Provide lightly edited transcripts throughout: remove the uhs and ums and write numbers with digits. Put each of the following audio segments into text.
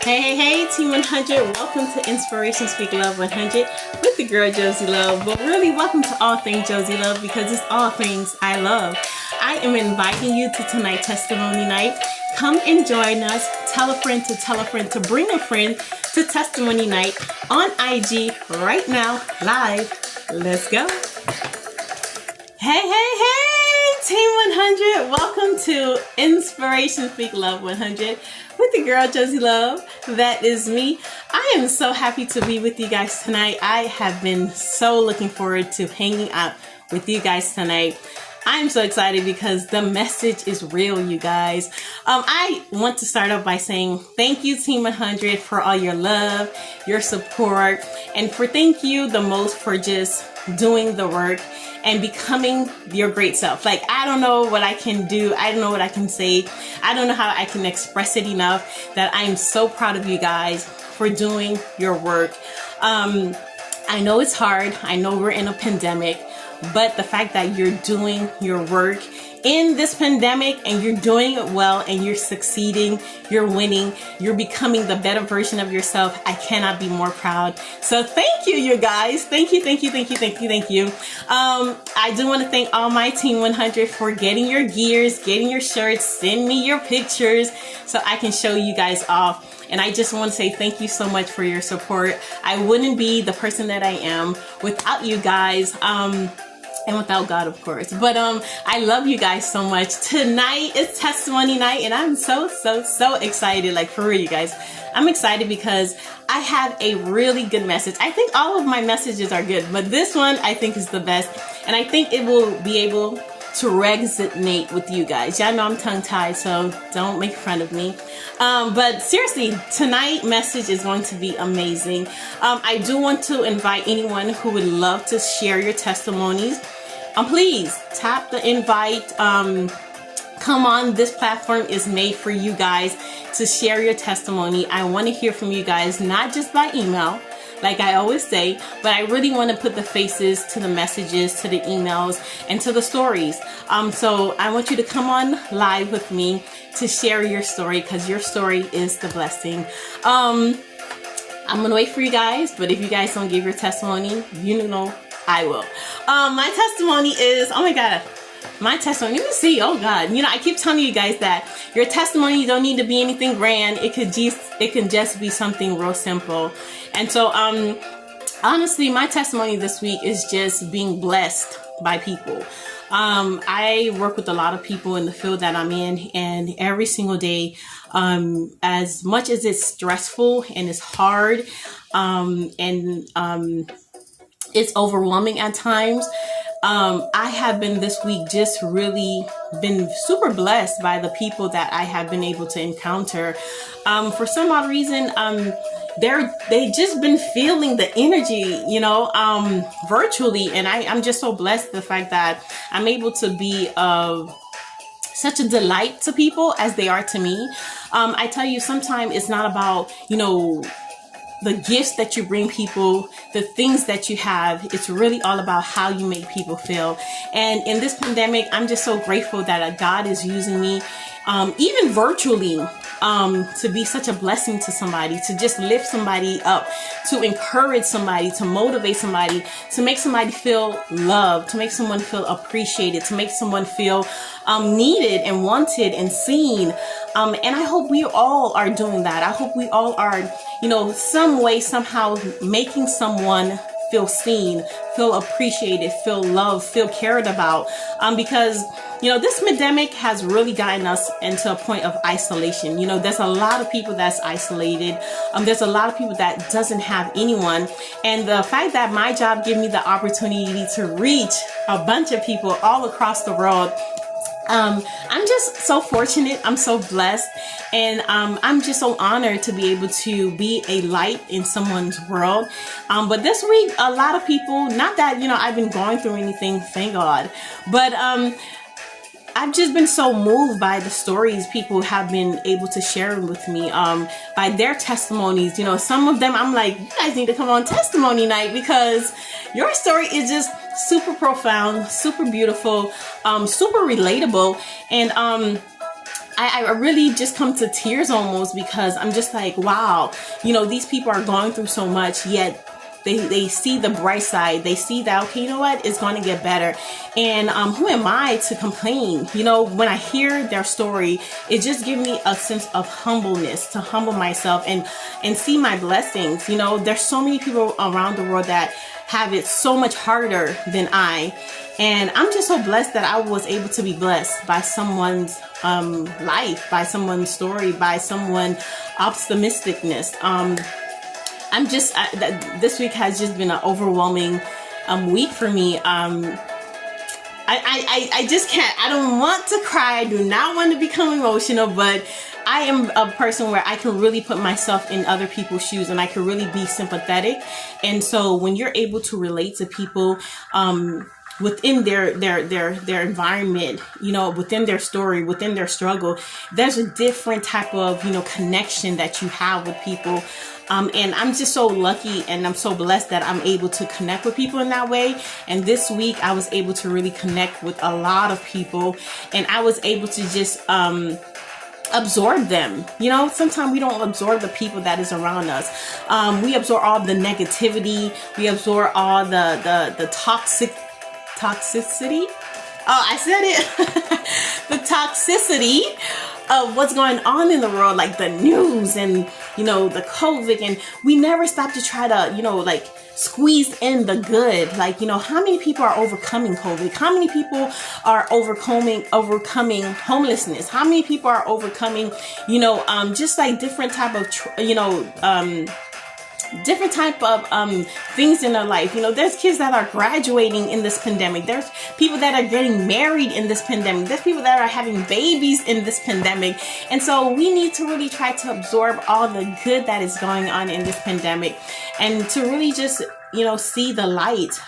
Hey, Team 100. Welcome to Inspiration Speak Love 100 with the girl Josie Love. But really, welcome to all things Josie Love because it's all things I love. I am inviting you to tonight's testimony night. Come and join us. Tell a friend to bring a friend to testimony night on IG right now, live. Let's go. Hey, Team 100. Welcome to Inspiration Speak Love 100 with the girl Josie Love. That is me. I am so happy to be with you guys tonight. I have been so looking forward to hanging out with you guys tonight. I'm so excited because the message is real, you guys. I want to start off by saying thank you, Team 100, for all your love, your support, and thank you the most for just doing the work and becoming your great self. Like, I don't know what I can do. I don't know what I can say. I don't know how I can express it enough that I'm so proud of you guys for doing your work. I know it's hard. I know we're in a pandemic, but the fact that you're doing your work in this pandemic and you're doing it well and you're succeeding, you're winning, you're becoming the better version of yourself, I cannot be more proud. So thank you, you guys. Thank you. I do want to thank all my Team 100 for getting your gears, getting your shirts, send me your pictures so I can show you guys off. And I just want to say thank you so much for your support. I wouldn't be the person that I am without you guys. And without God, of course. But I love you guys so much. Tonight is testimony night, and I'm so excited. Like, for real, you guys. I'm excited because I have a really good message. I think all of my messages are good, but this one I think is the best. And I think it will be able to resonate with you guys. Y'all know I'm tongue-tied, so don't make fun of me. But seriously, tonight's message is going to be amazing. I do want to invite anyone who would love to share your testimonies. Please tap the invite. Come on, this platform is made for you guys to share your testimony. I want to hear from you guys, not just by email, like I always say, but I really want to put the faces to the messages, to the emails, and to the stories. So I want you to come on live with me to share your story, because your story is the blessing. I'm going to wait for you guys, but if you guys don't give your testimony, you know I will. My testimony is, oh my God. My testimony, let me see, oh God. You know, I keep telling you guys that your testimony don't need to be anything grand. It can just be something real simple. And so, honestly, my testimony this week is just being blessed by people. I work with a lot of people in the field that I'm in, and every single day, as much as it's stressful and it's hard, it's overwhelming at times, I have been this week just really been super blessed by the people that I have been able to encounter. For some odd reason, they just been feeling the energy, you know, virtually. And I'm just so blessed the fact that I'm able to be of such a delight to people as they are to me. I tell you, sometimes it's not about, you know, the gifts that you bring people, the things that you have. It's really all about how you make people feel. And in this pandemic, I'm just so grateful that God is using me, even virtually, to be such a blessing to somebody, to just lift somebody up, to encourage somebody, to motivate somebody, to make somebody feel loved, to make someone feel appreciated, to make someone feel needed and wanted and seen. And I hope we all are doing that. I hope we all are, you know, some way, somehow making someone feel seen, feel appreciated, feel loved, feel cared about. Because, you know, this pandemic has really gotten us into a point of isolation. You know, there's a lot of people that's isolated. There's a lot of people that doesn't have anyone. And the fact that my job gave me the opportunity to reach a bunch of people all across the world, I'm just so fortunate. I'm so blessed. And I'm just so honored to be able to be a light in someone's world. But this week, a lot of people, not that, you know, I've been going through anything, thank God, but I've just been so moved by the stories people have been able to share with me, by their testimonies. You know, some of them I'm like, you guys need to come on testimony night because your story is just super profound, super beautiful, super relatable. And I really just come to tears almost, because I'm just like, wow, you know, these people are going through so much, yet they see the bright side. They see that, okay, you know what, it's going to get better. And who am I to complain? You know, when I hear their story, it just gives me a sense of humbleness, to humble myself and see my blessings. You know, there's so many people around the world that have it so much harder than I. And I'm just so blessed that I was able to be blessed by someone's life, by someone's story, by someone's optimisticness. This week has just been an overwhelming week for me. I just can't, I don't want to cry. I do not want to become emotional, but I am a person where I can really put myself in other people's shoes, and I can really be sympathetic. And so when you're able to relate to people, within their environment, you know, within their story, within their struggle, there's a different type of, you know, connection that you have with people. And I'm just so lucky, and I'm so blessed that I'm able to connect with people in that way. And this week I was able to really connect with a lot of people, and I was able to just absorb them. You know, sometimes we don't absorb the people that is around us. We absorb all the negativity. We absorb all the toxicity. Oh, I said it. The toxicity of what's going on in the world, like the news and, you know, the COVID, and we never stop to try to, you know, like squeeze in the good. Like, you know, how many people are overcoming COVID? How many people are overcoming homelessness? How many people are overcoming, you know, just like different type of, different type of things in their life. You know, there's kids that are graduating in this pandemic. There's people that are getting married in this pandemic. There's people that are having babies in this pandemic. And so we need to really try to absorb all the good that is going on in this pandemic, and to really just, you know, see the light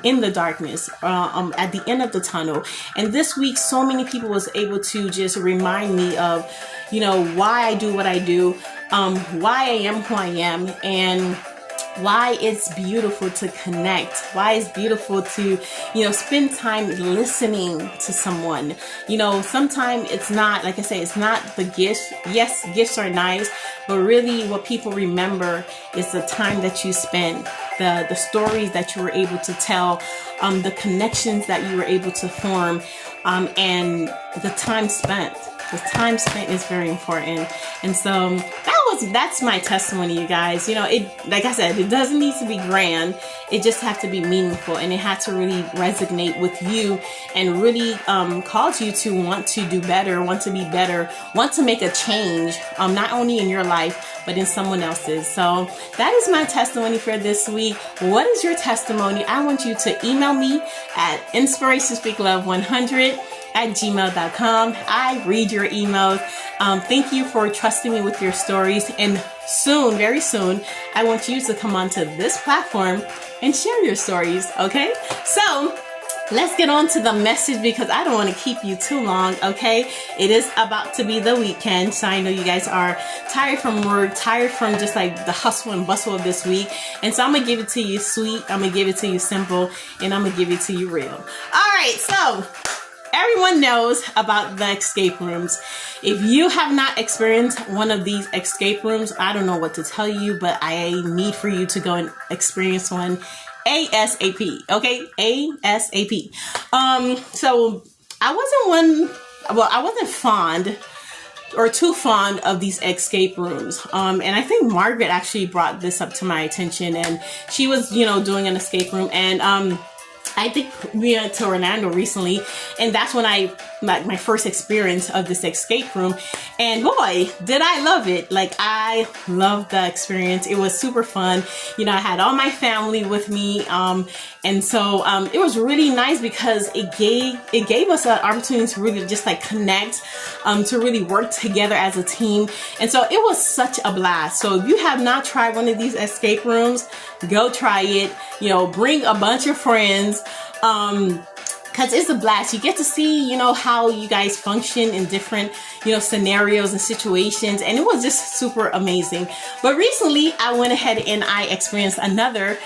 in the darkness, at the end of the tunnel. And this week, so many people was able to just remind me of, you know, why I do what I do, why I am who I am, and why it's beautiful to connect, why it's beautiful to, you know, spend time listening to someone. You know, sometimes it's not, like I say, it's not the gifts. Yes, gifts are nice, but really what people remember is the time that you spent, the stories that you were able to tell, the connections that you were able to form, and the time spent. The time spent is very important. And so that's my testimony, you guys. You know, it, like I said, it doesn't need to be grand. It just has to be meaningful, and it has to really resonate with you, and really cause you to want to do better, want to be better, want to make a change, not only in your life, but in someone else's. So that is my testimony for this week. What is your testimony? I want you to email me at inspirationspeaklove100@gmail.com. I read your emails. Thank you for trusting me with your stories. And soon, very soon, I want you to come onto this platform and share your stories. Okay? So let's get on to the message, because I don't want to keep you too long. Okay? It is about to be the weekend. So I know you guys are tired from work, tired from just like the hustle and bustle of this week. And so I'm going to give it to you sweet. I'm going to give it to you simple. And I'm going to give it to you real. All right. So everyone knows about the escape rooms. If you have not experienced one of these escape rooms, I don't know what to tell you, but I need for you to go and experience one ASAP. Okay? ASAP. So I wasn't fond or too fond of these escape rooms. And I think Margaret actually brought this up to my attention, and she was, you know, doing an escape room, and I think we went to Orlando recently, and that's when my first experience of this escape room, and boy, did I love it. Like, I loved the experience. It was super fun. You know, I had all my family with me, and so it was really nice, because it gave us an opportunity to really just like connect, to really work together as a team. And so it was such a blast. So if you have not tried one of these escape rooms, go try it. You know, bring a bunch of friends, because it's a blast. You get to see, you know, how you guys function in different, you know, scenarios and situations, and it was just super amazing. But recently I went ahead and I experienced another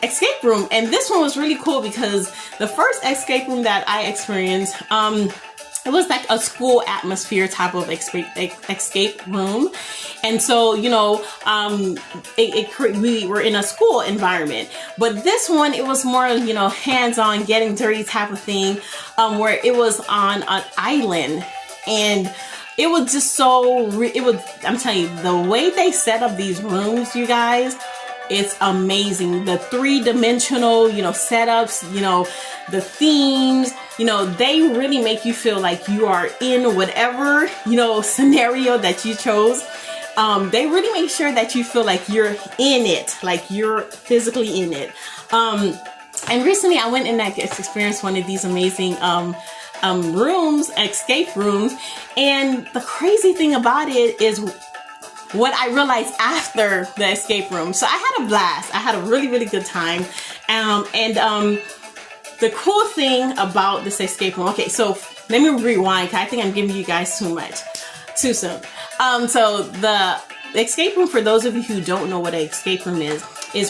escape room, and this one was really cool, because the first escape room that I experienced, it was like a school atmosphere type of escape room. And so, you know, we were in a school environment. But this one, it was more, you know, hands-on, getting dirty type of thing, where it was on an island. And it was just so, I'm telling you, the way they set up these rooms, you guys, it's amazing. The 3-dimensional, you know, setups, you know, the themes, you know, they really make you feel like you are in whatever, you know, scenario that you chose. They really make sure that you feel like you're in it, like you're physically in it. And recently I went and I experienced one of these amazing rooms, escape rooms. And the crazy thing about it is what I realized after the escape room. So I had a blast. I had a really, really good time. The cool thing about this escape room, okay, so let me rewind, because I think I'm giving you guys too soon. So the escape room, for those of you who don't know what an escape room is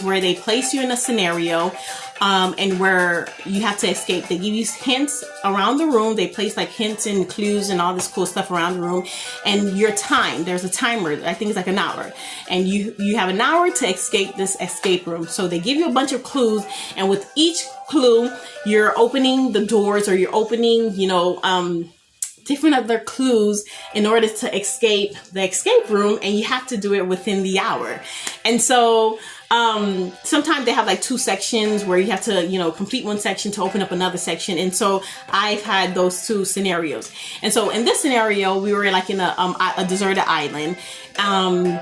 where they place you in a scenario, and where you have to escape. They give you hints around the room. They place like hints and clues and all this cool stuff around the room. And your time, there's a timer. I think it's like an hour. And you have an hour to escape this escape room. So they give you a bunch of clues. And with each clue, you're opening the doors, or you're opening, you know, different other clues in order to escape the escape room. And you have to do it within the hour. And so sometimes they have like 2 sections where you have to, you know, complete one section to open up another section. And so I've had those 2 scenarios. And so in this scenario, we were like in a deserted island, and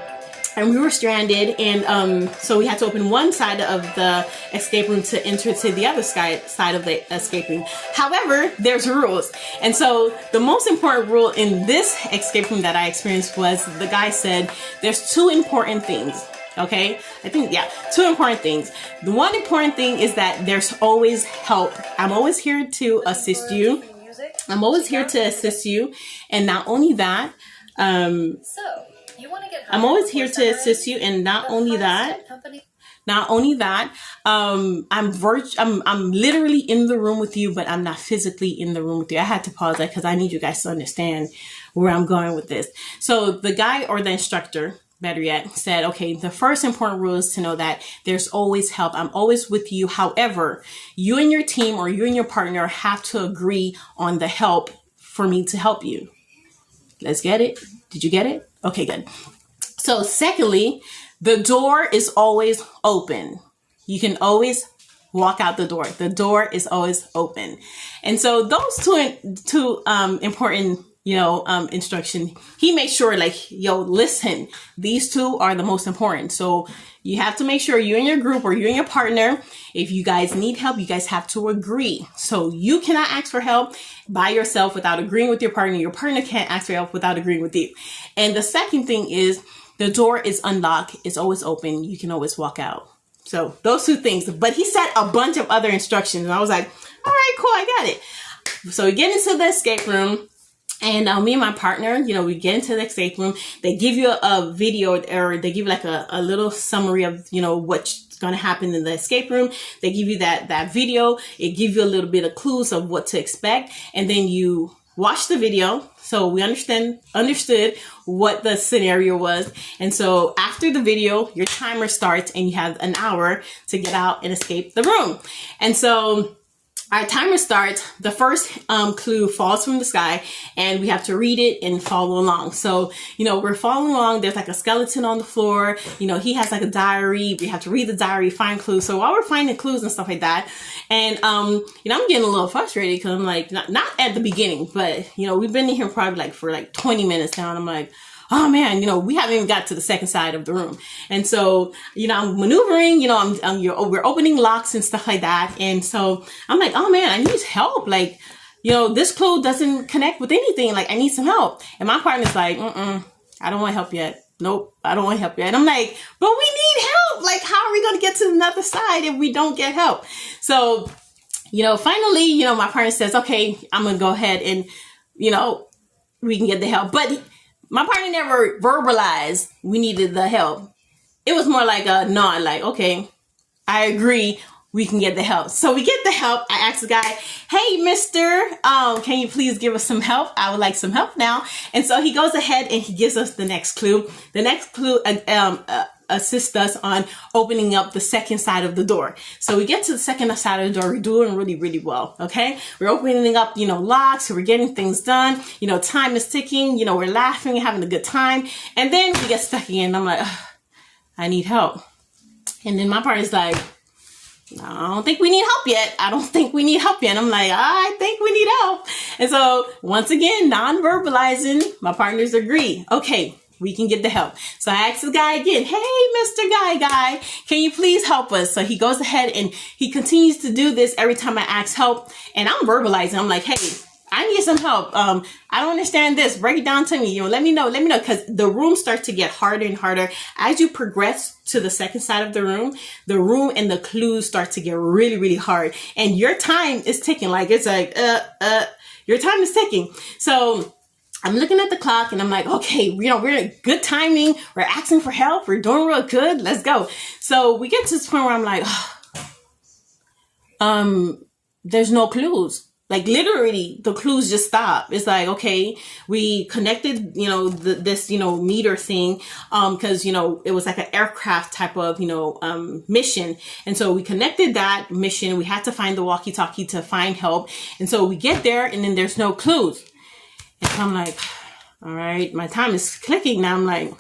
we were stranded. And so we had to open one side of the escape room to enter to the other side of the escape room. However, there's rules. And so the most important rule in this escape room that I experienced was, the guy said, there's 2 important things. Okay, I think, yeah, 2 important things. The one important thing is that there's always help. I'm always here to assist you. I'm always here to assist you. And not only that, I'm always here to assist you. And not only that, I'm literally in the room with you, but I'm not physically in the room with you. I had to pause that because I need you guys to understand where I'm going with this. So the guy, or the instructor, better yet, said, okay, the first important rule is to know that there's always help. I'm always with you. However, you and your team, or you and your partner, have to agree on the help for me to help you. Let's get it. Did you get it? Okay, good. So secondly, the door is always open. You can always walk out the door. The door is always open. And so those two important, you know, instruction, he made sure, like, yo, listen, these 2 are the most important. So you have to make sure you and your group, or you and your partner, if you guys need help, you guys have to agree. So you cannot ask for help by yourself without agreeing with your partner. Your partner can't ask for help without agreeing with you. And the second thing is, the door is unlocked. It's always open. You can always walk out. So those 2 things. But he said a bunch of other instructions. And I was like, all right, cool, I got it. So we get into the escape room. And me and my partner, you know, we get into the escape room. They give you a video, or they give you like a little summary of, you know, what's going to happen in the escape room. They give you that video. It gives you a little bit of clues of what to expect. And then you watch the video. So we understood what the scenario was. And so after the video, your timer starts, and you have an hour to get out and escape the room. And so our timer starts. The first clue falls from the sky, and we have to read it and follow along. So, you know, we're following along. There's like a skeleton on the floor. You know, he has like a diary. We have to read the diary, find clues. So while we're finding clues and stuff like that, and you know, I'm getting a little frustrated because I'm like, not at the beginning, but you know, we've been in here probably for 20 minutes now, and I'm like, oh man, you know, we haven't even got to the second side of the room. And so, you know, I'm maneuvering, you know, we're opening locks and stuff like that. And so I'm like, oh man, I need help. Like, you know, this clue doesn't connect with anything. Like, I need some help. And my partner's like, I don't want help yet. Nope, I don't want help yet. And I'm like, but we need help. Like, how are we going to get to the other side if we don't get help? So, you know, finally, you know, my partner says, okay, I'm going to go ahead and, you know, we can get the help. But my partner never verbalized we needed the help. It was more like a nod, like, okay, I agree we can get the help. So we get the help. I asked the guy, hey, mister, can you please give us some help? I would like some help now. And so he goes ahead and he gives us the next clue. The next clue assists us on opening up the second side of the door. So we get to the second side of the door. We're doing really, really well. Okay. We're opening up, locks. We're getting things done. Time is ticking. We're laughing and having a good time. And then we get stuck again. I'm like, I need help. And then my partner's like, I don't think we need help yet. I don't think we need help yet. And I'm like, I think we need help. And so once again, non-verbalizing, my partners agree. Okay, we can get the help. So I asked the guy again, hey, Mr. Guy, can you please help us? So he goes ahead and he continues to do this every time I ask help. And I'm verbalizing. I'm like, hey, I need some help. I don't understand this. Break it down to me. Let me know. Because the room starts to get harder and harder. As you progress to the second side of the room and the clues start to get really, really hard. And your time is ticking. Your time is ticking. So I'm looking at the clock and I'm like, okay, we're in good timing. We're asking for help. We're doing real good. Let's go. So we get to this point where I'm like, there's no clues. Like literally the clues just stop. It's like, okay, we connected, this, meter thing, cause, it was like an aircraft type of, mission. And so we connected that mission. We had to find the walkie-talkie to find help. And so we get there and then there's no clues. And so I'm like, all right, my time is clicking now. I'm like,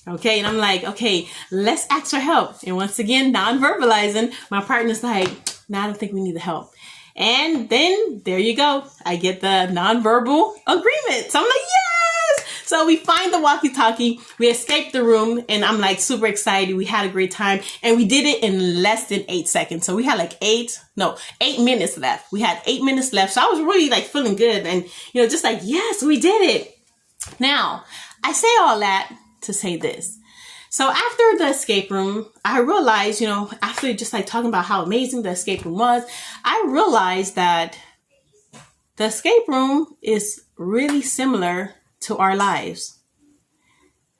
okay. And I'm like, okay, let's ask for help. And once again, non-verbalizing, my partner's like, no, I don't think we need the help. And then there you go. I get the nonverbal agreement. So I'm like, yes. So we find the walkie-talkie. We escape the room and I'm like super excited. We had a great time and we did it in less than 8 seconds. So we had like 8 minutes left. We had 8 minutes left. So I was really like feeling good and, just like, yes, we did it. Now I say all that to say this. So after the escape room, I realized, after just like talking about how amazing the escape room was, I realized that the escape room is really similar to our lives.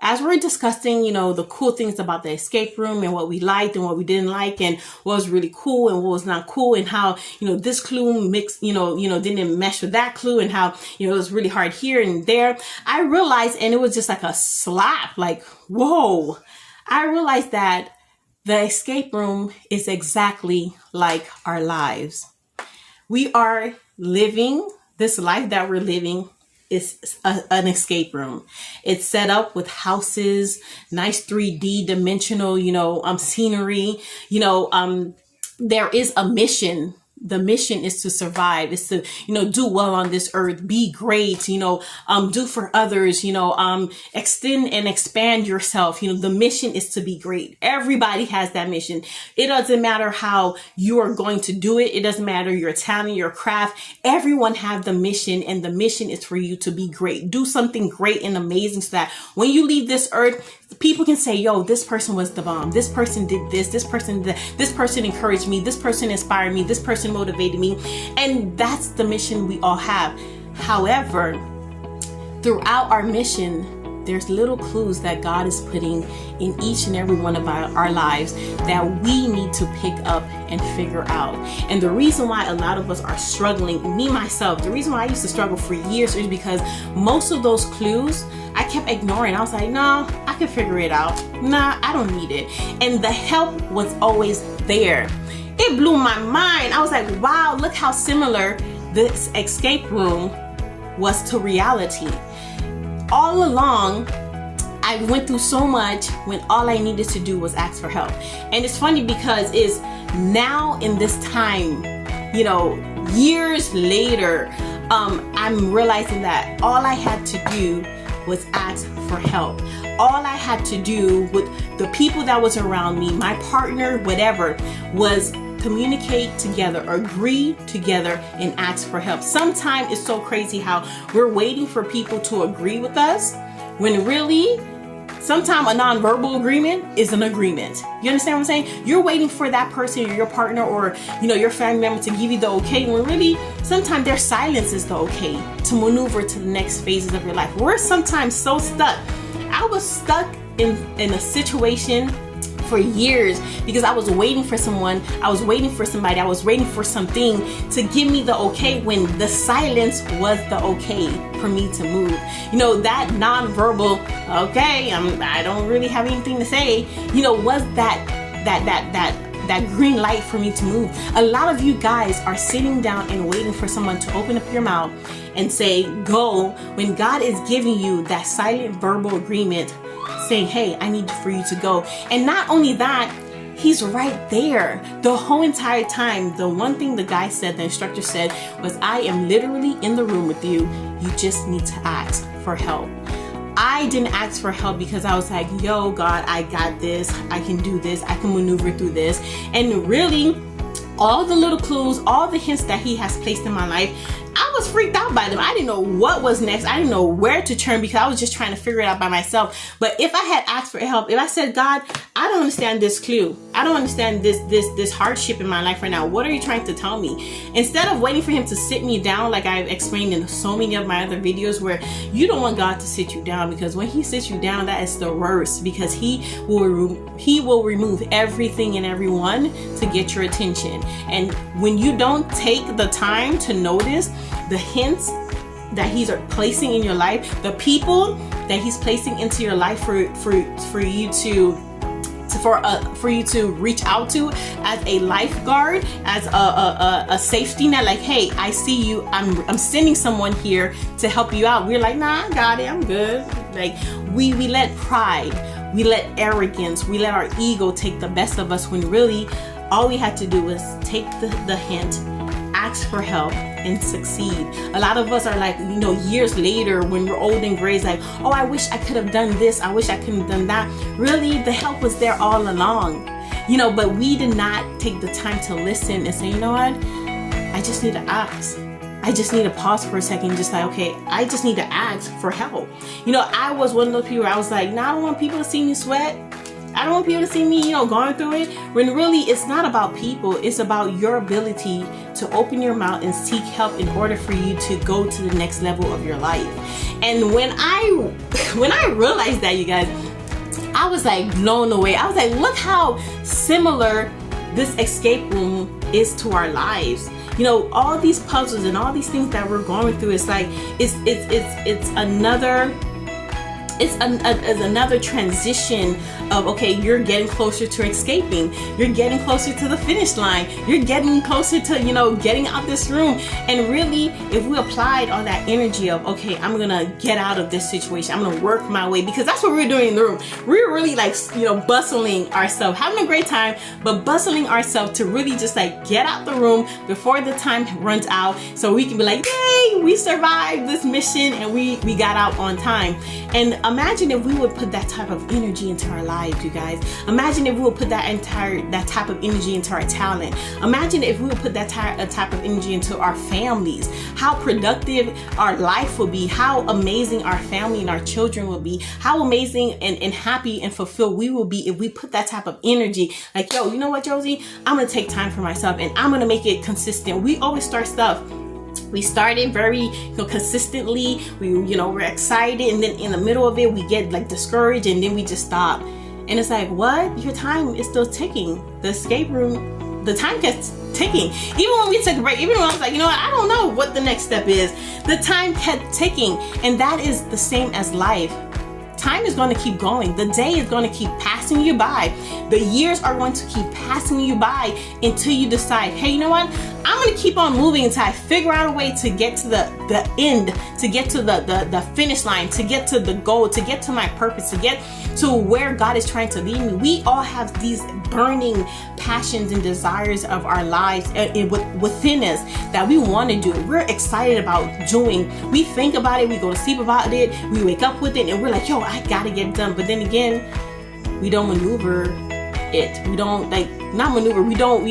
As we're discussing, the cool things about the escape room and what we liked and what we didn't like and what was really cool and what was not cool and how, this clue mixed, didn't mesh with that clue and how, it was really hard here and there. I realized, and it was just like a slap, like, whoa. I realized that the escape room is exactly like our lives. We are living this life that we're living. Is an escape room. It's set up with houses, nice 3D dimensional, scenery, there is a mission. The mission is to survive. It's to, do well on this earth, be great, do for others, extend and expand yourself. The mission is to be great. Everybody has that mission. It doesn't matter how you are going to do it. It doesn't matter your talent, your craft. Everyone have the mission and the mission is for you to be great. Do something great and amazing so that when you leave this earth, people can say, yo, this person was the bomb. This person did this person did that. This person encouraged me. This person inspired me. This person motivated me. And that's the mission we all have. However, throughout our mission, there's little clues that God is putting in each and every one of our lives that we need to pick up and figure out. And the reason why a lot of us are struggling, me, myself, the reason why I used to struggle for years is because most of those clues I kept ignoring. I was like, no, I can figure it out. Nah, I don't need it. And the help was always there. It blew my mind. I was like, wow, look how similar this escape room was to reality. All along, I went through so much when all I needed to do was ask for help. And it's funny because it's now in this time, years later, I'm realizing that all I had to do was ask for help. All I had to do with the people that was around me, my partner, whatever, was communicate together, agree together, and ask for help. Sometimes it's so crazy how we're waiting for people to agree with us when really sometimes a nonverbal agreement is an agreement. You understand what I'm saying? You're waiting for that person or your partner or your family member to give you the okay when really sometimes their silence is the okay to maneuver to the next phases of your life. We're sometimes so stuck. I was stuck in a situation for years because I was waiting for someone, I was waiting for somebody, I was waiting for something to give me the okay when the silence was the okay for me to move. You know, that non-verbal, okay, I don't really have anything to say, you know, was that green light for me to move. A lot of you guys are sitting down and waiting for someone to open up your mouth and say, go, when God is giving you that silent verbal agreement saying, hey, I need for you to go. And not only that, he's right there the whole entire time. The one thing the guy said, the instructor said, was, I am literally in the room with you. You just need to ask for help. I didn't ask for help because I was like, yo, God, I got this. I can do this. I can maneuver through this. And really, all the little clues, all the hints that he has placed in my life, I was freaked out by them. I didn't know what was next. I didn't know where to turn because I was just trying to figure it out by myself. But if I had asked for help, if I said, God, I don't understand this clue. I don't understand this hardship in my life right now. What are you trying to tell me? Instead of waiting for him to sit me down, like I've explained in so many of my other videos, where you don't want God to sit you down, because when he sits you down, that is the worst, because he will remove everything and everyone to get your attention. And when you don't take the time to notice the hints that he's placing in your life, the people that he's placing into your life for you to reach out to as a lifeguard, as a safety net, like, hey, I see you, I'm sending someone here to help you out. We're like, nah, I got it, I'm good. Like, we let pride, we let arrogance, we let our ego take the best of us, when really all we had to do was take the hint, ask for help, and succeed. A lot of us are like, you know, years later when we're old and gray, it's like, oh, I wish I could have done this, I wish I could have done that. Really, the help was there all along, you know, but we did not take the time to listen and say, you know what, I just need to ask. I just need to pause for a second, just like, okay, I just need to ask for help. You know, I was one of those people where I was like, no, I don't want people to see me sweat. I don't want people to see me, you know, going through it. When really it's not about people, it's about your ability to open your mouth and seek help in order for you to go to the next level of your life. And when I realized that, you guys, I was like blown away. I was like, look how similar this escape room is to our lives. You know, all these puzzles and all these things that we're going through, it's like it's another transition of, okay, you're getting closer to escaping, you're getting closer to the finish line, you're getting closer to, you know, getting out this room. And really, if we applied all that energy of, okay, I'm gonna get out of this situation, I'm gonna work my way, because that's what we're doing in the room. We're really like, you know, bustling ourselves, having a great time, but bustling ourselves to really just like get out the room before the time runs out, so we can be like, yay, we survived this mission and we got out on time. And imagine if we would put that type of energy into our lives, you guys. Imagine if we would put that type of energy into our talent. Imagine if we would put that type of energy into our families. How productive our life will be. How amazing our family and our children will be. How amazing and happy and fulfilled we will be if we put that type of energy. Like, yo, you know what, Josie? I'm gonna take time for myself and I'm gonna make it consistent. We always start stuff. We started very, you know, consistently. We're excited, and then in the middle of it, we get like discouraged, and then we just stop. And it's like, what? Your time is still ticking. The escape room, the time kept ticking. Even when we took a break, even when I was like, you know what, I don't know what the next step is. The time kept ticking, and that is the same as life. Time is going to keep going. The day is going to keep passing you by. The years are going to keep passing you by until you decide, hey, you know what? I'm going to keep on moving until I figure out a way to get to the end, to get to the finish line, to get to the goal, to get to my purpose, to get to where God is trying to lead me. We all have these burning passions and desires of our lives within us that we want to do. We're excited about doing. We think about it. We go to sleep about it. We wake up with it, and we're like, yo, I got to get it done. But then again, we don't maneuver it. We don't not maneuver. We don't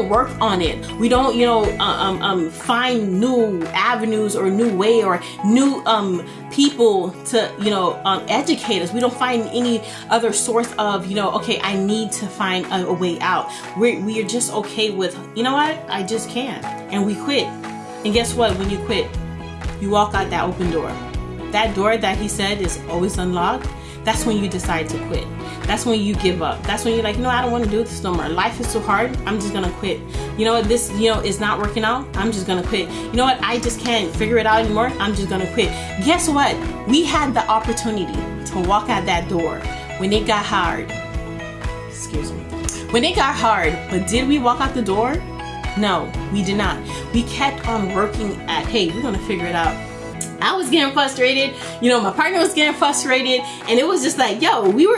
work on it. We don't, find new avenues or new way or new people to, educate us. We don't find any other source of, okay, I need to find a way out. We are just okay with, you know what? I just can't. And we quit. And guess what? When you quit, you walk out that open door. That door that he said is always unlocked. That's when you decide to quit. That's when you give up. That's when you're like, I don't want to do this no more. Life is too hard. I'm just gonna quit. You know what, this is not working out. I'm just gonna quit. You know what, I just can't figure it out anymore. I'm just gonna quit. Guess what? We had the opportunity to walk out that door when it got hard. Excuse me. When it got hard, but did we walk out the door? No, we did not. We kept on working at, hey, we're gonna figure it out. I was getting frustrated, my partner was getting frustrated, and it was just like, yo, we were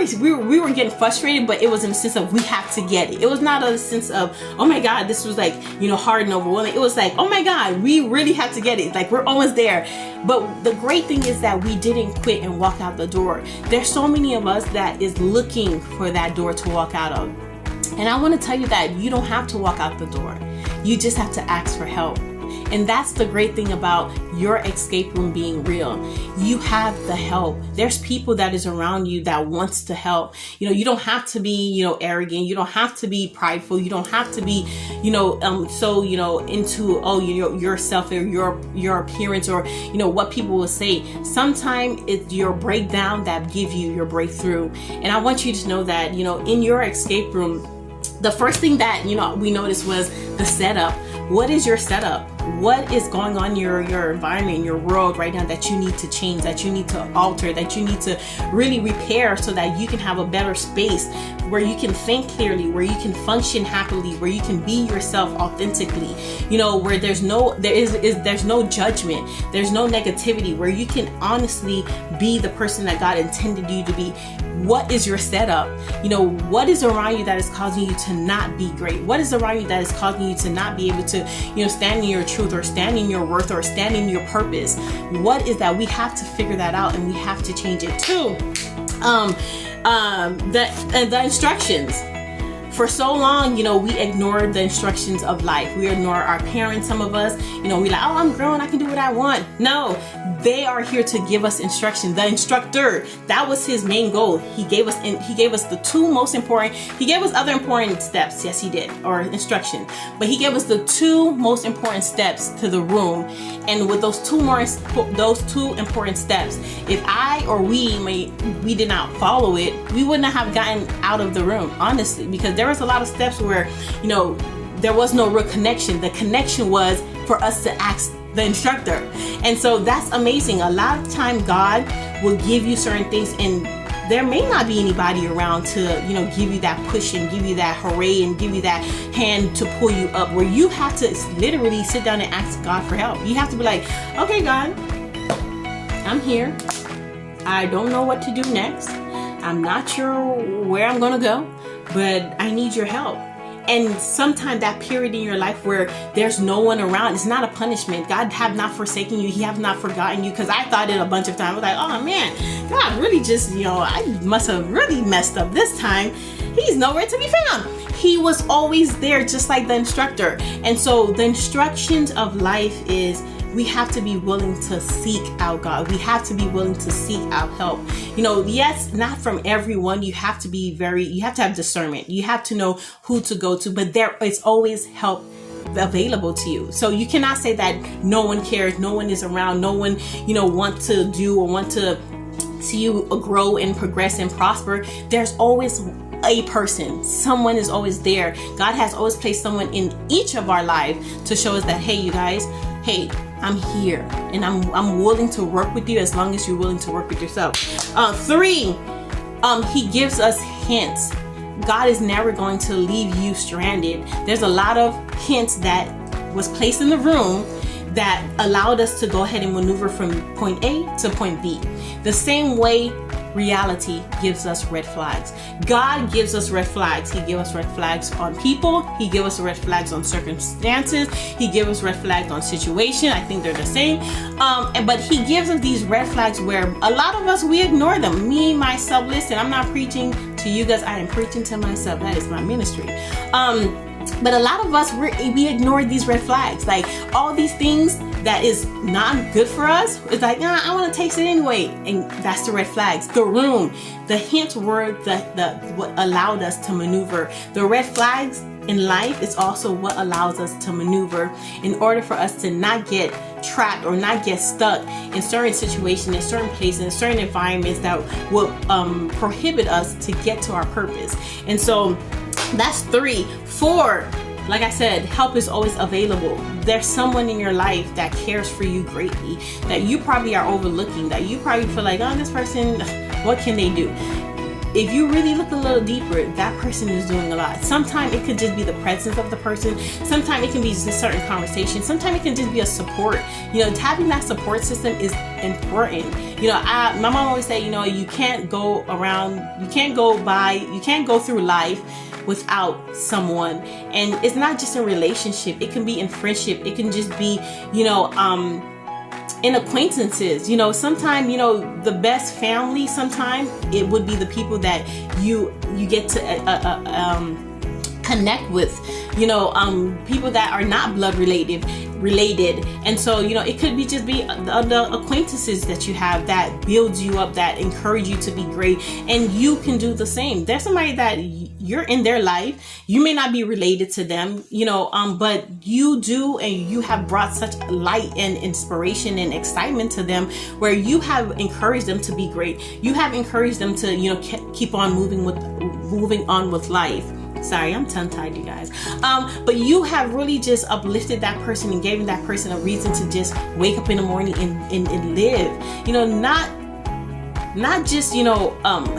getting frustrated, but it was in the sense of we have to get it. It was not a sense of, oh my God, this was like, hard and overwhelming. It was like, oh my God, we really have to get it. Like, we're almost there. But the great thing is that we didn't quit and walk out the door. There's so many of us that is looking for that door to walk out of. And I want to tell you that you don't have to walk out the door. You just have to ask for help. And that's the great thing about your escape room being real. You have the help. There's people that is around you that wants to help. You don't have to be, arrogant. You don't have to be prideful. You don't have to be, so, into, yourself or your appearance or, what people will say. Sometimes it's your breakdown that give you your breakthrough. And I want you to know that, in your escape room, the first thing that, we noticed was the setup. What is your setup? What is going on in your environment, in your world right now that you need to change, that you need to alter, that you need to really repair so that you can have a better space where you can think clearly, where you can function happily, where you can be yourself authentically, where there's no judgment, there's no negativity, where you can honestly be the person that God intended you to be. What is your setup? What is around you that is causing you to not be great? What is around you that is causing you to not be able to, stand in your truth or stand in your worth or stand in your purpose? What is that? We have to figure that out, and we have to change it too. The instructions. For so long, we ignored the instructions of life. We ignore our parents, some of us, we like, oh, I'm grown, I can do what I want. No, they are here to give us instruction. The instructor, that was his main goal. He gave us the two most important, he gave us other important steps. Yes, he did, or instruction. But he gave us the two most important steps to the room. And with those two important steps, if I or we did not follow it, we wouldn't have gotten out of the room, honestly, because there was a lot of steps where, there was no real connection. The connection was for us to ask the instructor. And so that's amazing. A lot of time God will give you certain things, and there may not be anybody around to, give you that push and give you that hooray and give you that hand to pull you up, where you have to literally sit down and ask God for help. You have to be like, okay, God, I'm here. I don't know what to do next. I'm not sure where I'm going to go, but I need your help. And sometimes that period in your life where there's no one around, it's not a punishment. God have not forsaken you. He have not forgotten you. Because I thought it a bunch of times. I was like, oh man, God really just, I must have really messed up this time. He's nowhere to be found. He was always there, just like the instructor. And so the instructions of life is, we have to be willing to seek out God. We have to be willing to seek out help. Yes, not from everyone. You have to have discernment. You have to know who to go to, but there is always help available to you. So you cannot say that no one cares, no one is around, no one, want to do or want to see you grow and progress and prosper. There's always a person. Someone is always there. God has always placed someone in each of our lives to show us that, hey, you guys, hey, I'm here and I'm willing to work with you as long as you're willing to work with yourself. 3, he gives us hints. God is never going to leave you stranded. There's a lot of hints that was placed in the room that allowed us to go ahead and maneuver from point A to point B. The same way reality gives us red flags. God gives us red flags. He gives us red flags on people. He gives us red flags on circumstances. He gives us red flags on situation. I think they're the same. But he gives us these red flags where a lot of us, we ignore them. Me, myself, listen, I'm not preaching to you guys. I am preaching to myself. That is my ministry. But a lot of us, we ignore these red flags. Like all these things that is not good for us, it's like, nah, I want to taste it anyway. And that's the red flags. The room, the hint were what allowed us to maneuver. The red flags in life is also what allows us to maneuver in order for us to not get trapped or not get stuck in certain situations, in certain places, in certain environments that will prohibit us to get to our purpose. And so that's 3. 4, like I said, help is always available. There's someone in your life that cares for you greatly, that you probably are overlooking, that you probably feel like, oh, this person, what can they do? If you really look a little deeper, that person is doing a lot. Sometimes it could just be the presence of the person. Sometimes it can be just a certain conversation. Sometimes it can just be a support. You know, having that support system is important. You know, my mom always say, you know, you can't go through life without someone. And it's not just a relationship. It can be in friendship. It can just be, you know, in acquaintances. You know, sometimes, you know, the best family, sometimes it would be the people that you get to connect with, you know, people that are not blood related. And so, you know, it could be just be the acquaintances that you have that builds you up, that encourage you to be great, and you can do the same. There's somebody that you're in their life, you may not be related to them, you know, but you do, and you have brought such light and inspiration and excitement to them, where you have encouraged them to be great. You have encouraged them to, you know, keep on moving on with life. Sorry, I'm tongue-tied, you guys. But you have really just uplifted that person and gave that person a reason to just wake up in the morning and live. You know, not just, you know,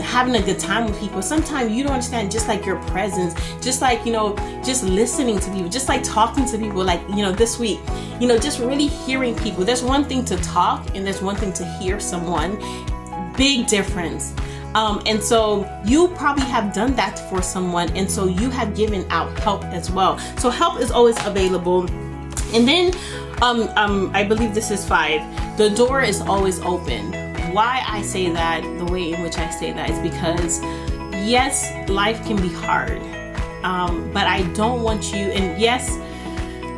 having a good time with people. Sometimes you don't understand, just like your presence, just like, you know, just listening to people, just like talking to people, like, you know, this week, you know, just really hearing people. There's one thing to talk and there's one thing to hear someone. Big difference. And so you probably have done that for someone, and so you have given out help as well. So help is always available. And then I believe this is 5. The door is always open. Why I say that, the way in which I say that, is because yes, life can be hard, but I don't want you, and yes,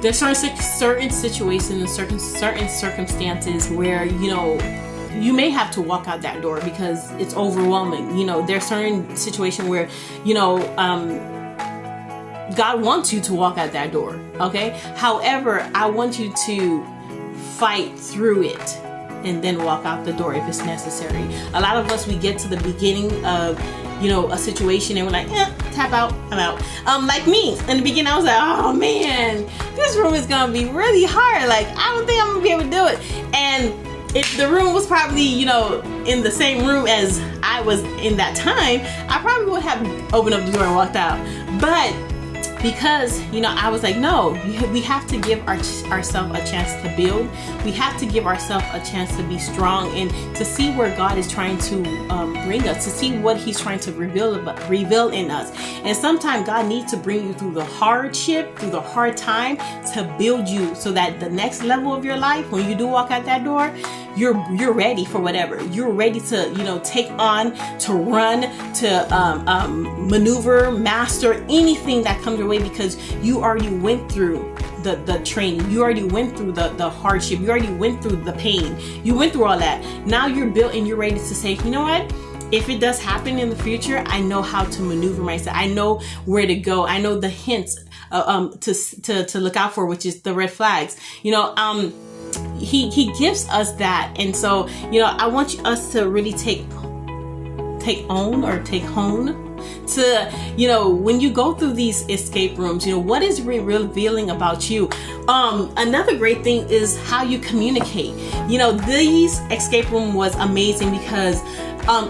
there's certain situations and certain circumstances where, you know, you may have to walk out that door because it's overwhelming. You know, there's certain situation where, you know, God wants you to walk out that door. Okay. However, I want you to fight through it and then walk out the door if it's necessary. A lot of us, we get to the beginning of, you know, a situation and we're like, tap out, I'm out. Like me, in the beginning, I was like, oh man, this room is gonna be really hard. Like, I don't think I'm gonna be able to do it. And if the room was probably, you know, in the same room as I was in that time, I probably would have opened up the door and walked out. But because, you know, I was like, no, we have to give ourselves a chance to build. We have to give ourselves a chance to be strong and to see where God is trying to bring us, to see what He's trying to reveal in us. And sometimes God needs to bring you through the hardship, through the hard time, to build you so that the next level of your life, when you do walk out that door, you're ready for whatever. You're ready to, you know, take on, to run, to maneuver, master anything that comes your way, because you already went through the training. You already went through the hardship. You already went through the pain. You went through all that. Now you're built and you're ready to say, you know what? If it does happen in the future, I know how to maneuver myself. I know where to go. I know the hints to look out for, which is the red flags. You know, he gives us that. And so, you know, I want us to really take home to, you know, when you go through these escape rooms, you know, what is revealing about you. Another great thing is how you communicate. You know, these escape room was amazing because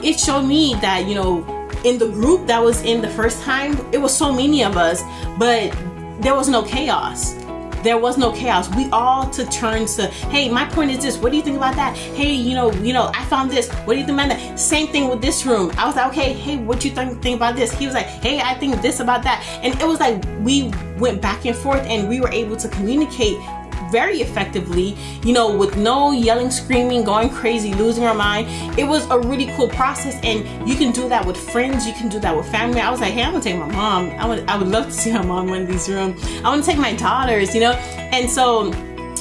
it showed me that, you know, in the group that was in the first time, it was so many of us, but there was no chaos. There was no chaos. We all took turns to, hey, my point is this. What do you think about that? Hey, you know, I found this. What do you think about that? Same thing with this room. I was like, okay, hey, what you think about this? He was like, hey, I think this about that. And it was like we went back and forth and we were able to communicate very effectively, you know, with no yelling, screaming, going crazy, losing our mind. It was a really cool process, and you can do that with friends, you can do that with family. I was like, hey, I'm gonna take my mom. I would love to see my mom in one of these rooms. I want to take my daughters, you know. And so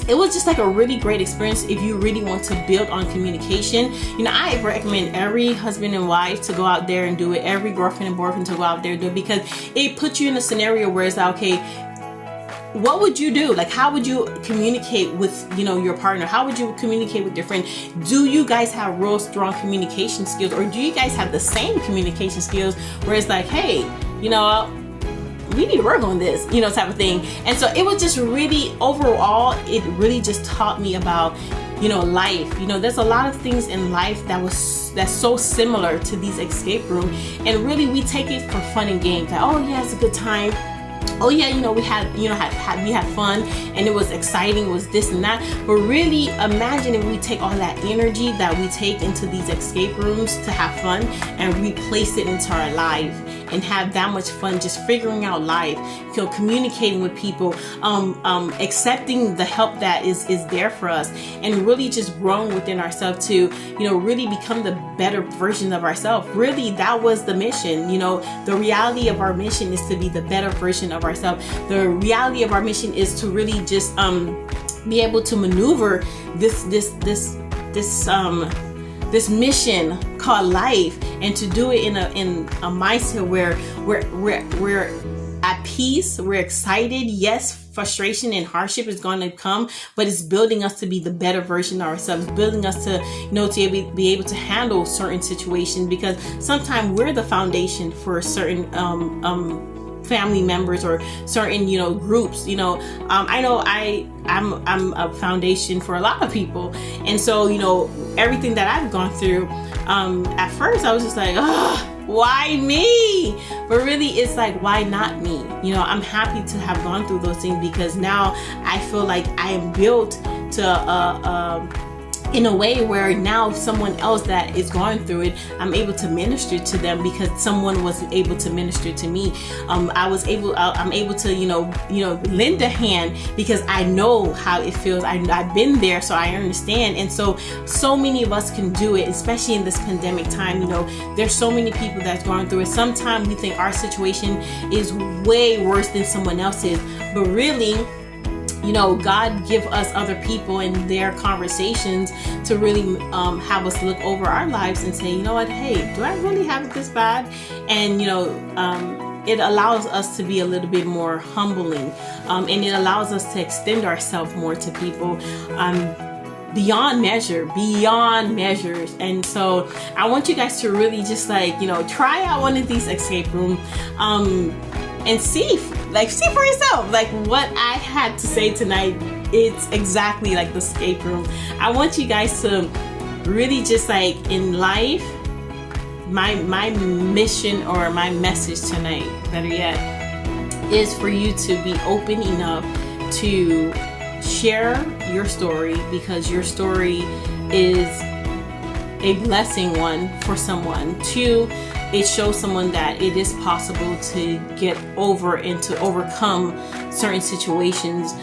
it was just like a really great experience if you really want to build on communication. You know, I recommend every husband and wife to go out there and do it, every girlfriend and boyfriend to go out there and do it, because it puts you in a scenario where it's like, okay, what would you do? Like, how would you communicate with, you know, your partner? How would you communicate with your friend? Do you guys have real strong communication skills, or do you guys have the same communication skills where it's like, hey, you know, we need to work on this, you know, type of thing. And so it was just really, overall, it really just taught me about, you know, life. You know, there's a lot of things in life that's so similar to these escape room, and really we take it for fun and games. Like, oh yeah, it's a good time. Oh yeah, you know, we had fun, and it was exciting, it was this and that. But really, imagine if we take all that energy that we take into these escape rooms to have fun and replace it into our life and have that much fun just figuring out life, you know, communicating with people, accepting the help that is there for us, and really just growing within ourselves to, you know, really become the better version of ourselves. Really, that was the mission. You know, the reality of our mission is to be the better version of ourselves. The reality of our mission is to really just be able to maneuver this mission called life, and to do it in a mindset where we're at peace, we're excited. Yes, frustration and hardship is going to come, but it's building us to be the better version of ourselves, building us to, you know, to be able to handle certain situations, because sometimes we're the foundation for certain family members or certain, you know, groups. You know, I know I'm a foundation for a lot of people, and so, you know, everything that I've gone through, at first I was just like, oh, why me? But really, it's like, why not me? You know, I'm happy to have gone through those things, because now I feel like I am built to in a way where now someone else that is going through it, I'm able to minister to them because someone wasn't able to minister to me. I'm able to, you know, lend a hand because I know how it feels. I've been there, so I understand. And so many of us can do it, especially in this pandemic time. You know, there's so many people that's going through it. Sometimes we think our situation is way worse than someone else's, but really, you know, God give us other people and their conversations to really have us look over our lives and say, you know what, hey, do I really have it this bad? And, you know, it allows us to be a little bit more humbling, and it allows us to extend ourselves more to people beyond measures. And so I want you guys to really just, like, you know, try out one of these escape rooms and see for yourself, like what I had to say tonight. It's exactly like the escape room. I want you guys to really just, like, in life, my mission or my message tonight, better yet, is for you to be open enough to share your story, because your story is a blessing, one, for someone. Two, it shows someone that it is possible to get over and to overcome certain situations,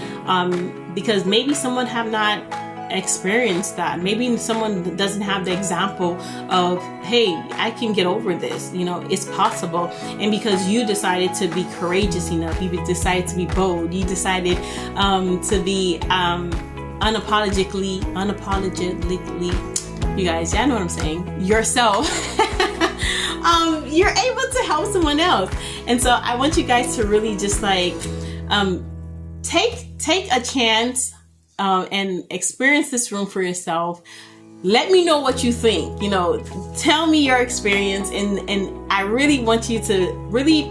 because maybe someone have not experienced that. Maybe someone doesn't have the example of, hey, I can get over this, you know, it's possible. And because you decided to be courageous enough, you decided to be bold, you decided to be unapologetically, you guys, y'all know what I'm saying, yourself, you're able to help someone else. And so I want you guys to really just, like, take a chance and experience this room for yourself. Let me know what you think. You know, tell me your experience, and I really want you to really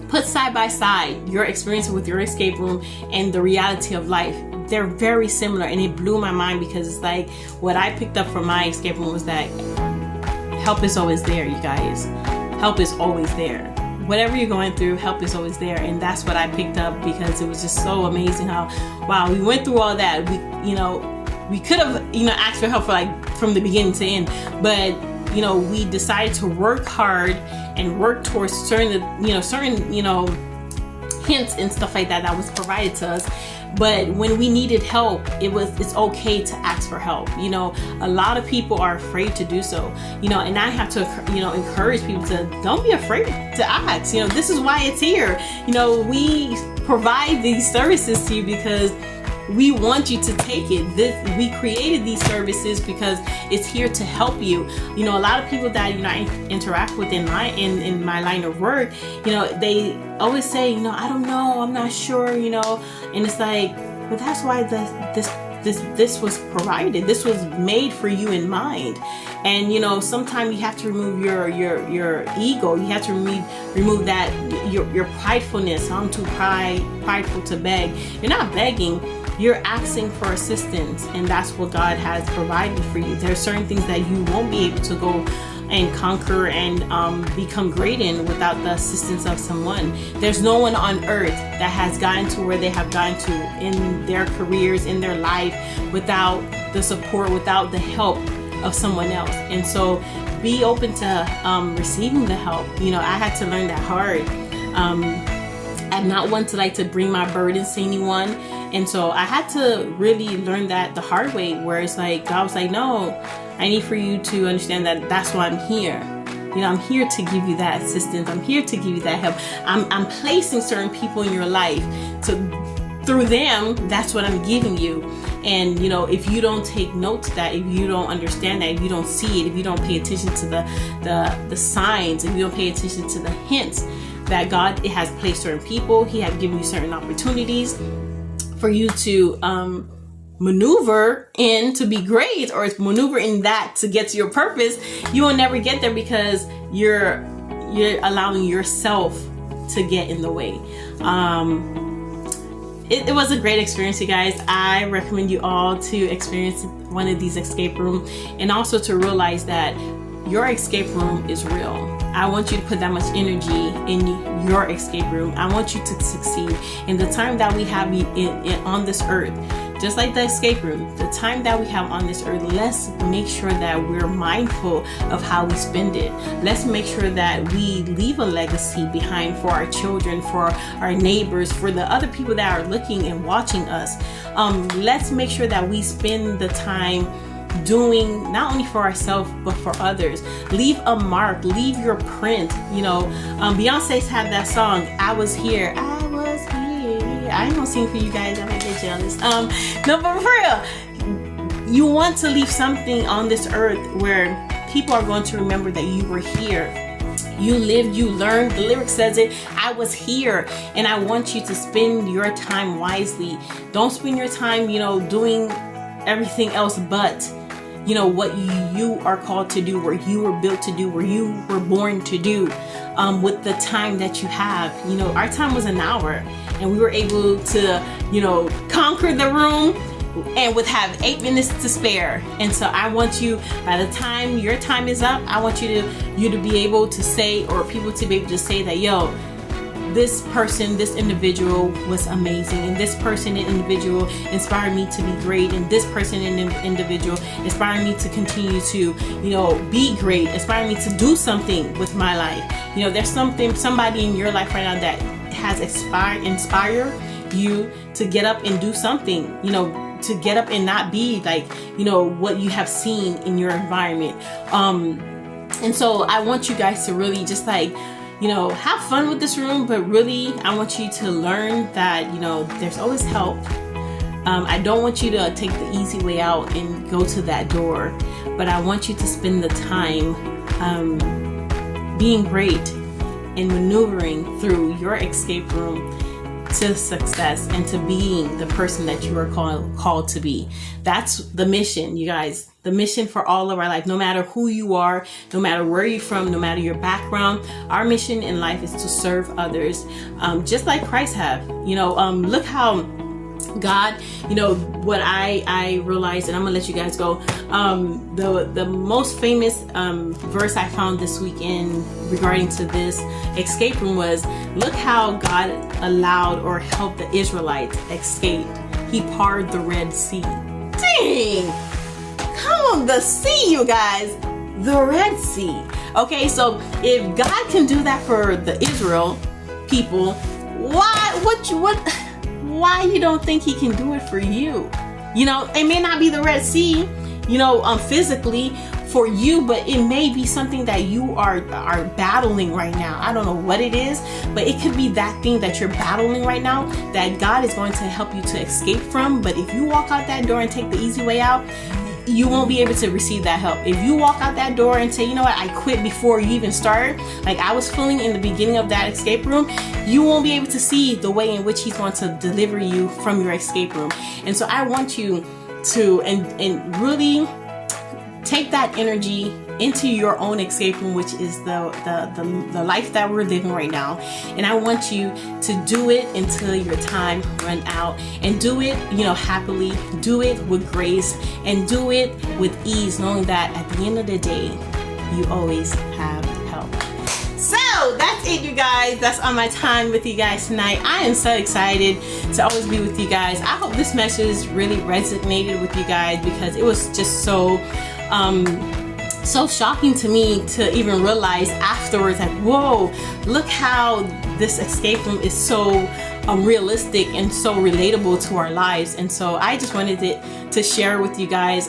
put side by side your experience with your escape room and the reality of life. They're very similar, and it blew my mind, because it's like what I picked up from my escape room was that help is always there, you guys. Help is always there. Whatever you're going through, help is always there. And that's what I picked up, because it was just so amazing how, wow, we went through all that. We could have, you know, asked for help from the beginning to end, but, you know, we decided to work hard and work towards certain hints and stuff like that was provided to us. But when we needed help, it's okay to ask for help. You know, a lot of people are afraid to do so, you know, and I have to, you know, encourage people to don't be afraid to ask. You know, this is why it's here. You know, we provide these services to you because we want you to take it. We created these services because it's here to help you. You know, a lot of people that, you know, I interact with in my line of work, you know, they always say, you know, I don't know, I'm not sure, you know, and it's like, well, that's why this was provided. This was made for you in mind. And, you know, sometimes you have to remove your ego. You have to remove that your pridefulness. I'm too prideful to beg. You're not begging. You're asking for assistance, and that's what God has provided for you. There are certain things that you won't be able to go and conquer and become great in without the assistance of someone. There's no one on earth that has gotten to where they have gotten to in their careers, in their life, without the support, without the help of someone else. And so be open to receiving the help. You know, I had to learn that hard. I'm not one to like to bring my burdens to anyone. And so I had to really learn that the hard way, where it's like, God was like, no, I need for you to understand that that's why I'm here. You know, I'm here to give you that assistance. I'm here to give you that help. I'm placing certain people in your life through them, that's what I'm giving you. And, you know, if you don't take note to that, if you don't understand that, if you don't see it, if you don't pay attention to the signs, if you don't pay attention to the hints that God has placed certain people, He has given you certain opportunities for you to maneuver in to be great, or maneuver in that to get to your purpose, you will never get there because you're allowing yourself to get in the way. It was a great experience, you guys. I recommend you all to experience one of these escape rooms, and also to realize that your escape room is real. I want you to put that much energy in your escape room. I want you to succeed. In the time that we have on this earth, just like the escape room, the time that we have on this earth, let's make sure that we're mindful of how we spend it. Let's make sure that we leave a legacy behind for our children, for our neighbors, for the other people that are looking and watching us. Let's make sure that we spend the time doing not only for ourselves but for others. Leave a mark, leave your print. You know, Beyonce's had that song, I was here, I was here. I ain't gonna sing for you guys, I might get jealous. No, but for real, you want to leave something on this earth where people are going to remember that you were here. You lived, you learned. The lyric says it, I was here. And I want you to spend your time wisely. Don't spend your time, you know, doing everything else but, you know, what you are called to do, where you were built to do, where you were born to do, with the time that you have. You know, our time was an hour, and we were able to, you know, conquer the room and would have 8 minutes to spare. And so I want you, by the time your time is up, I want you to be able to say, or people to be able to say that, yo, this person, this individual was amazing, and this person and individual inspired me to be great, and this person and individual inspired me to continue to, you know, be great, inspired me to do something with my life. You know, there's somebody in your life right now that has inspired you to get up and do something, you know, to get up and not be like, you know, what you have seen in your environment. And so I want you guys to really just like, you know, have fun with this room, but really I want you to learn that, you know, there's always help. I don't want you to take the easy way out and go to that door, but I want you to spend the time being great and maneuvering through your escape room to success and to being the person that you are called to be. That's the mission, you guys. The mission for all of our life, no matter who you are, no matter where you're from, no matter your background, our mission in life is to serve others, just like Christ have. You know, look how God, you know, what I realized, and I'm gonna let you guys go. The most famous verse I found this weekend regarding to this escape room was, look how God allowed or helped the Israelites escape. He parted the Red Sea. Dang! Come on, the sea, you guys. The Red Sea. Okay, so if God can do that for the Israel people, what why you don't think he can do it for you? You know, it may not be the Red Sea, you know, physically for you, but it may be something that you are battling right now. I don't know what it is, but it could be that thing that you're battling right now that God is going to help you to escape from. But if you walk out that door and take the easy way out, you won't be able to receive that help. If you walk out that door and say, you know what, I quit before you even start, like I was feeling in the beginning of that escape room, you won't be able to see the way in which he's going to deliver you from your escape room. And so I want you to and really take that energy into your own escape room, which is the life that we're living right now. And I want you to do it until your time run out, and do it, you know, happily, do it with grace, and do it with ease, knowing that at the end of the day, you always have help. So that's it, you guys. That's all my time with you guys tonight. I am so excited to always be with you guys. I hope this message really resonated with you guys, because it was just so shocking to me to even realize afterwards, like, whoa, look how this escape room is so realistic and so relatable to our lives. And so I just wanted to share with you guys.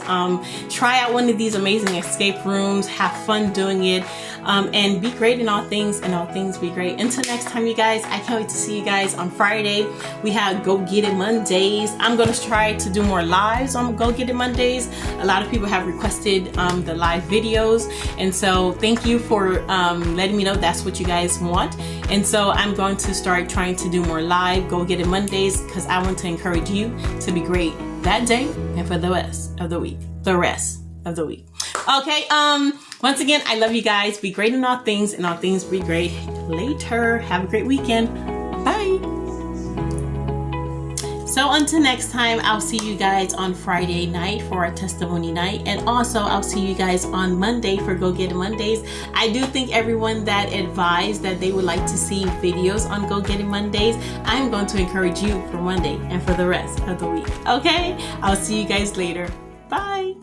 Try out one of these amazing escape rooms, have fun doing it, and be great in all things, and all things be great. Until next time, you guys, I can't wait to see you guys on Friday. We have Go Get It Mondays. I'm going to try to do more lives on Go Get It Mondays. A lot of people have requested the live videos, and so thank you for letting me know that's what you guys want. And so I'm going to start trying to do more live Go Get It Mondays, because I want to encourage you to be great that day and for the rest of the week. Okay, once again, I love you guys. Be great in all things, and all things be great. Later. Have a great weekend. Bye. So until next time, I'll see you guys on Friday night for our testimony night. And also, I'll see you guys on Monday for Go Get It Mondays. I do think everyone that advised that they would like to see videos on Go Get It Mondays, I'm going to encourage you for Monday and for the rest of the week. Okay? I'll see you guys later. Bye.